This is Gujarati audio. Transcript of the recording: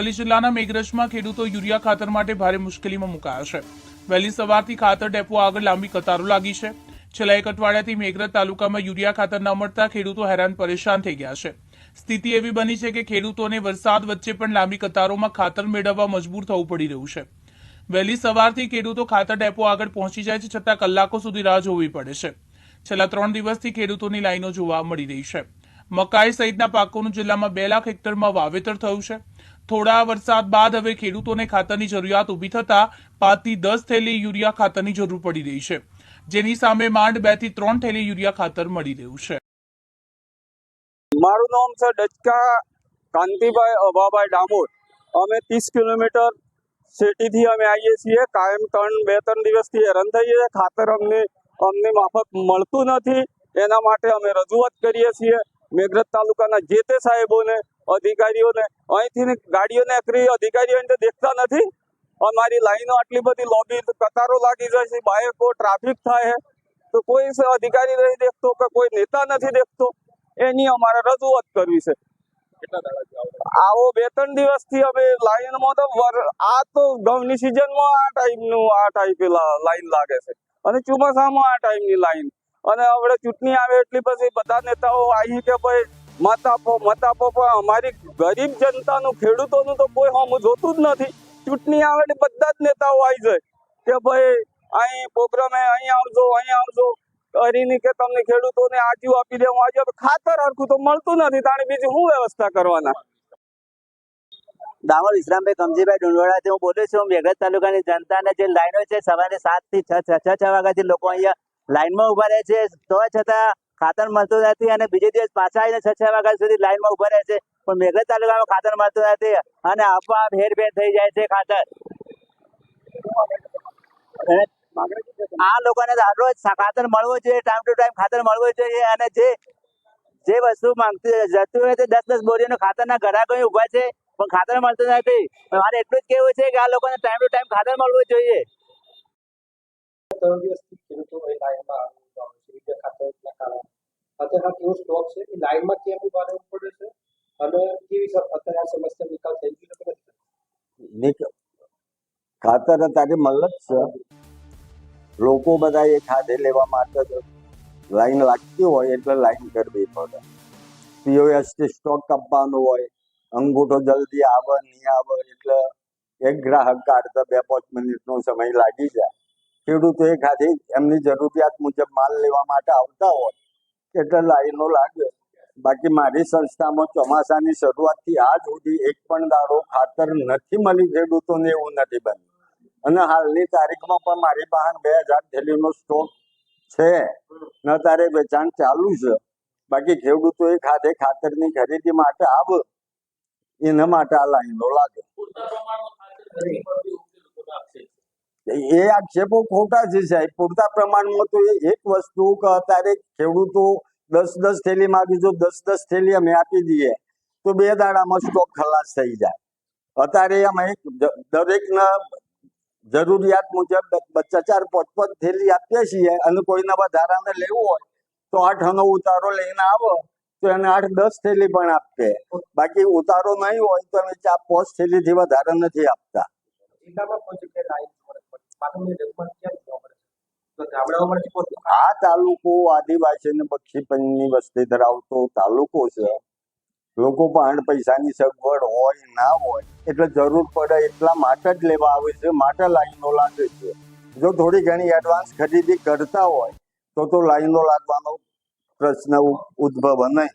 અરવલ્લી જિલ્લાના મેઘરજમાં ખેડૂતો યુરિયા ખાતર માટે ભારે મુશ્કેલીમાં મુકાયા છે। વહેલી સવારથી ખાતર ડેપો આગળ લાંબી કતારો લાગી છે। છેલ્લા એક અઠવાડિયાથી મેઘરજ તાલુકામાં યુરિયા ખાતર ન મળતા ખેડૂતો હેરાન પરેશાન થઈ ગયા છે। સ્થિતિ એવી બની છે કે ખેડૂતોને વરસાદ વચ્ચે પણ લાંબી કતારોમાં ખાતર મેળવવા મજબૂર થવું પડી રહ્યું છે। વહેલી સવારથી ખેડૂતો ખાતર ડેપો આગળ પહોંચી જાય છે, છતાં કલાકો સુધી રાહ જોવી પડે છે। છેલ્લા 3 દિવસથી ખેડૂતોની લાઈનો જોવા મળી રહી છે। મકાઈ સહિતના પાકોનું જિલ્લામાં 2 લાખ હેક્ટરમાં વાવેતર થયું છે। થોડા વરસાદ બાદ હવે ખેડૂતોને ખાતરની જરૂરિયાત ઊભી થતા 5 થી 10 થેલી યુરિયા ખાતરની જરૂર પડી રહી છે, જેની સામે માંડ 2 થી 3 થેલી યુરિયા ખાતર મળી રહ્યું છે। મારું નામ છે ડચકા કાંતિભાઈ અભાભાઈ ડામોર। અમે 30 કિલોમીટર સિટીથી અમે આવીએ છીએ। કાયમ 2-3 દિવસથી હેરાન થઈએ છીએ। ખાતર અમને માફક મળતું નથી, એના માટે અમે રજૂઆત કરીએ છીએ મેઘરજ તાલુકાના જે તે સાહેબોને, અધિકારીઓને। અહીંથી ગાડીઓને અધિકારીઓ દેખતા નથી। અમારી લાઈનો આટલી બધી લોબી કતારો લાગી જાય છે, બાઇકો ટ્રાફિક થાય તો કોઈ અધિકારી નથી દેખતો કે કોઈ નેતા નથી દેખતો। એની અમારે રજૂઆત કરવી છે। આવો 2-3 દિવસથી અમે લાઈનમાં તો ઘઉંની સિઝનમાં આ ટાઈપે લાઈન લાગે છે, અને ચોમાસામાં આ ટાઈમની લાઈન। અને હવે ચૂંટણી આવે એટલે પછી બધા નેતાઓ આવી કે ભાઈ મત આપો, પણ અમારી ગરીબ જનતાનું, ખેડૂતોનું તો કોઈ હમ જોતું જ નથી। ચૂંટણી આવે એટલે બધા જ નેતાઓ આવી જાય કે ભાઈ અહીં પ્રોગ્રામે અહીં આવજો કરીને કે તમને ખેડૂતોને આજુ આપી દેવું, આજુ ખાતર હરખું તો મળતું નથી, તાણે બીજી શું વ્યવસ્થા કરવાના। દાહોદ ઇસ્લામભાઈ કમજીભાઈ ડુંડવાડાથી હું બોલું છું। મેઘરજ તાલુકાની જનતાને જે લાઈનો છે, સવારે 7 થી 6 વાગ્યાથી લોકો અહીંયા લાઈનમાં ઉભા રહે છે, તો છતાં ખાતર મળતું નથી, અને બીજે દિવસ પાછા આવીને 6 વાગ્યા સુધી લાઈનમાં ઉભા રહે છે, પણ મેઘરજ તાલુકામાં ખાતર મળતું નથી, અને આપોઆપ હેરફેર થઈ જાય છે ખાતર। આ લોકોને દરરોજ ખાતર મળવું જોઈએ, ટાઈમ ટુ ટાઈમ ખાતર મળવું જોઈએ, અને જે વસ્તુ માંગતી જતું હોય તે 10-10 બોરીનું ખાતરના ઘરાકો ઉભા છે, પણ ખાતર મળતું નથી। મારે એટલું જ કેવું છે કે આ લોકોને ટાઈમ ટુ ટાઈમ ખાતર મળવું જોઈએ। અત્યારે કેવો સ્ટોક છે એ લાઈનમાં કેમ ઉભા રહેવું પડે છે, અને કેવી અત્યારે આ સમસ્યા નિકાલ થઈ ગયો? ખાતર અત્યારે મળે જ છે। લોકો બધા એ ખાધે લેવા માટે લાઈન લાગતી હોય એટલે લાઈન કરવી પડે। POS થી સ્ટોક કાપવાનો હોય, અંગૂઠો જલ્દી આવે નહીં આવે એટલે એક ગ્રાહક કાઢતા 2-5 મિનિટનો સમય લાગી જાય। ખેડૂતો એ ખાધી એમની જરૂરિયાત મુજબ માલ લેવા માટે આવતા હોય એટલે લાઈનો લાગે। બાકી મારી સંસ્થામાં ચોમાસાની શરૂઆતથી આજ સુધી એક પણ દાડો ખાતર નથી મળી ખેડૂતોને એવું નથી બન્યું, અને હાલની તારીખમાં પણ મારી પાસે 2000 થેલીનો સ્ટોક છે, ન તારે વેચાણ ચાલુ છે। બાકી ખેડૂતો એ ખાતરની ખરીદી માટે આવે એના માટે આ લાઈનો લાગે। એ આક્ષેપો ખોટા છે સાહેબ। પૂરતા પ્રમાણમાં તો એક વસ્તુ કે અત્યારે ખેડૂતો 10-10 થેલી માંગી, જો 10-10 થેલી અમે આપી દઈએ તો 2 દાડામાં સ્ટોક ખલાસ થઈ જાય। અત્યારે અમે દરેકને જરૂરિયાત મુજબ 4-5 થેલી આપીએ છીએ, અને કોઈને વધારાને લેવું હોય તો 8-9 ઉતારો લઈને આવો તો એને 8-10 થેલી પણ આપે। બાકી ઉતારો નહીં હોય તો અમે 4-5 થેલીથી વધારે નથી આપતા। આ તાલુકો આદિવાસી અને બક્ષીપંચની વસ્તી ધરાવતો તાલુકો છે। લોકો પણ પૈસાની સગવડ હોય ના હોય એટલે જરૂર પડે એટલા માટે જ લેવા આવે છે, માટે લાઈનો લાગે છે। જો થોડી ઘણી એડવાન્સ ખરીદી કરતા હોય તો લાઈનો લાગવાનો પ્રશ્ન ઉદ્ભવે નહીં।